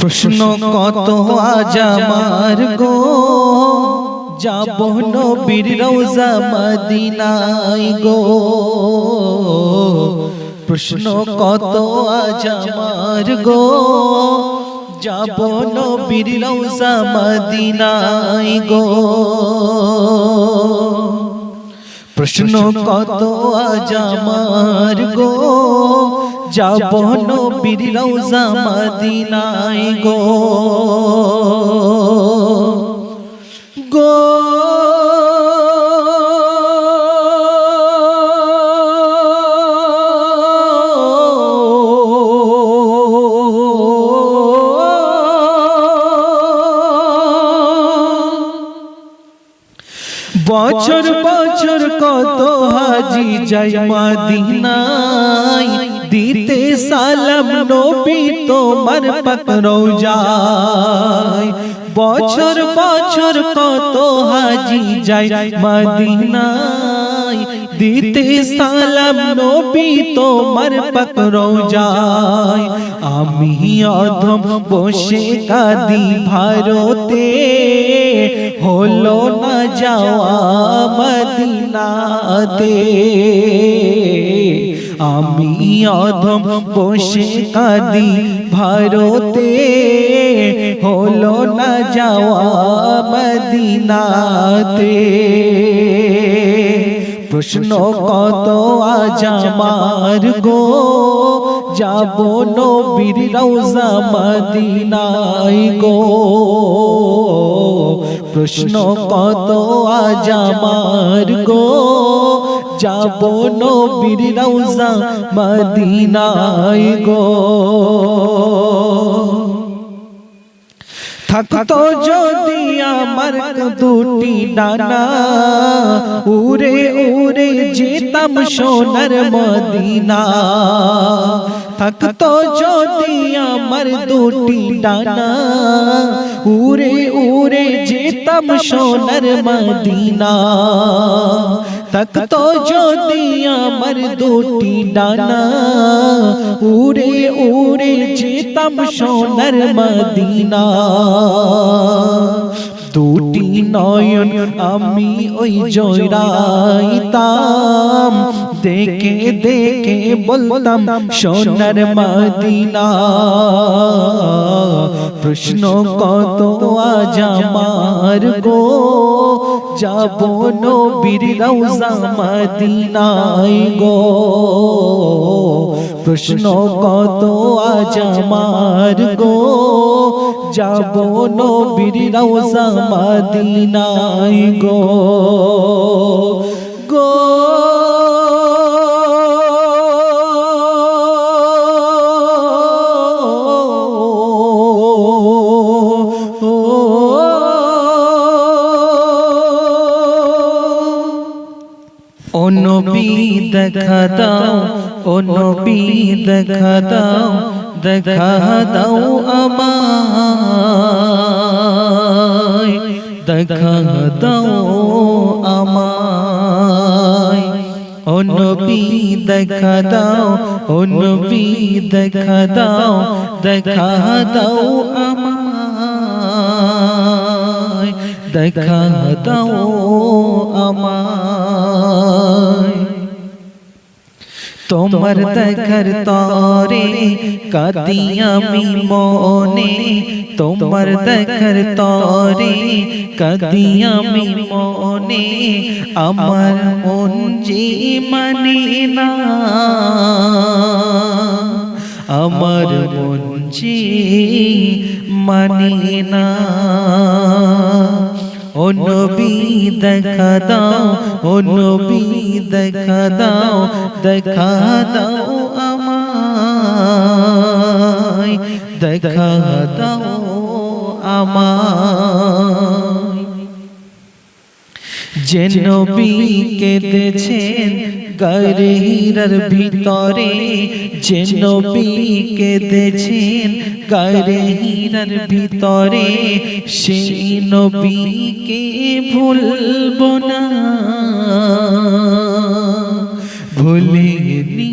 প্রশ্ন কত আজ আমার গো, যাব নবীর রওজা মদিনায় গো। প্রশ্ন কত আজ আমার গো, যাব নবীর রওজা মদিনায় গো। প্রশ্ন কত আজ আমার গো, যাব নবীর রওজা মদিনায় গো। গো বছর বছর কত হাজি যায় মদিনায়, দিতে সালাম নবী তোমার পাক রওজায়। বছর বছর কত হাজি যায় মদিনায়, দিতে সালাম নবী তোমার পাক রওজায়। আমি অধম বসে কাঁদি ভারতে, হলো না যাওয়া মদিনাতে। আমি অধম বসে কাঁদি ভারতে, হলো না যাওয়া মদিনাতে। প্রশ্ন কত আজ আমার গো, যাব নবীর রওজা মদিনায় গো। প্রশ্ন কত আজ আমার গো, যাব নবীর রওজা মদিনায় গো। থাকতো যদি আমার দুটি ডানা, উড়ে উড়ে যেতাম সোনার মদিনা। থাকতো যদি আমার দুটি ডানা, উড়ে উড়ে যেতাম সোনার মদিনা। থাকতো যদি আমার দুটি ডানা, উড়ে উড়ে যেতাম সোনার মদিনা। দুটি নয়ন আমি ওই জয়রাইতাম, দেখে দেখে বলতাম সোনার মদিনা। প্রশ্ন কত আজ আমার গো, যাব নবীর রওজা মদিনায় গো। প্রশ্ন কত আজ আমার গো, যাব নবীর রওজা মদিনায় গো। গো ও নবী দেখা দাও, ও নবী দেখা দাও, দেখা দাও আমায়, দেখা দাও আমায়। ও নবী দেখা দাও, ও নবী দেখা দাও, দেখা দাও আমায়, দেখা দাও আমায়। তোমার দেখার তরে কাঁদি আমি মনে, তোমার দেখার তরে কাঁদি আমি মনে। আমার মন যে মানে না, আমার মন যে মানে না। ও নবী দেখা দাও, ও নবী দেখা দাও, দেখা দাও আমায়, দেখা দাও আমায়। যে নবী কেঁদেছেন গারে হীরার ভিতরে, যে নবী কেঁদেছেন গারে হীরার ভিতরে, সেই নবীকে ভুলবো না, ভুলিনি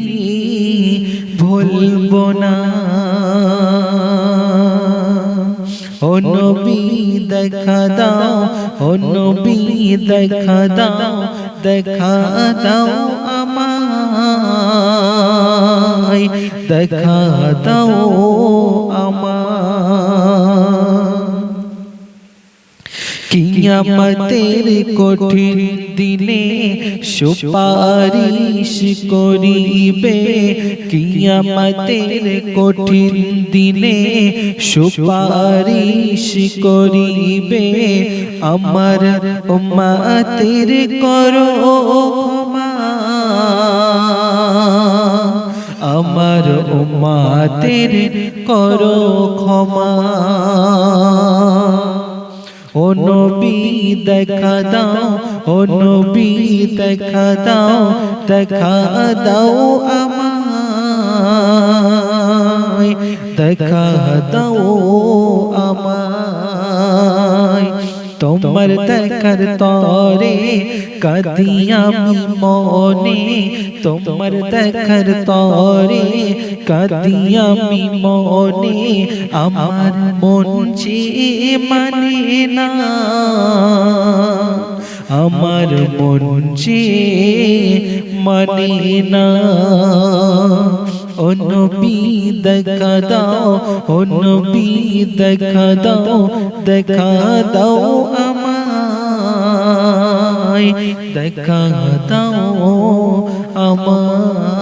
ভুলবো না। ও নবী দেখা দাও, ও নবী দেখা দাও, দেখা দাও আমায়, দেখা দাও আমায়। কিয়ামতের কঠিন দিনে সুপারিশ করিবে, কিয়ামতের কঠিন দিনে সুপারিশ করিবে, আমার উম্মতের করো ক্ষমা, আমার উম্মতের করো ক্ষমা। ও নবী দেখা দাও, ও নবী দেখা দাও, দেখা দাও আমায়, দেখা দাও আমায়। তোমার দেখার তরে কাঁদি আমি মনে, তোমার দেখার তরে কাঁদি আমি মনে, আমার মন যে মানে না, আমার মন যে মানে না। ও নবী দেখা দাও, ও নবী দেখা দাও, দেখা দাও আমায়, দেখা দাও আমায়।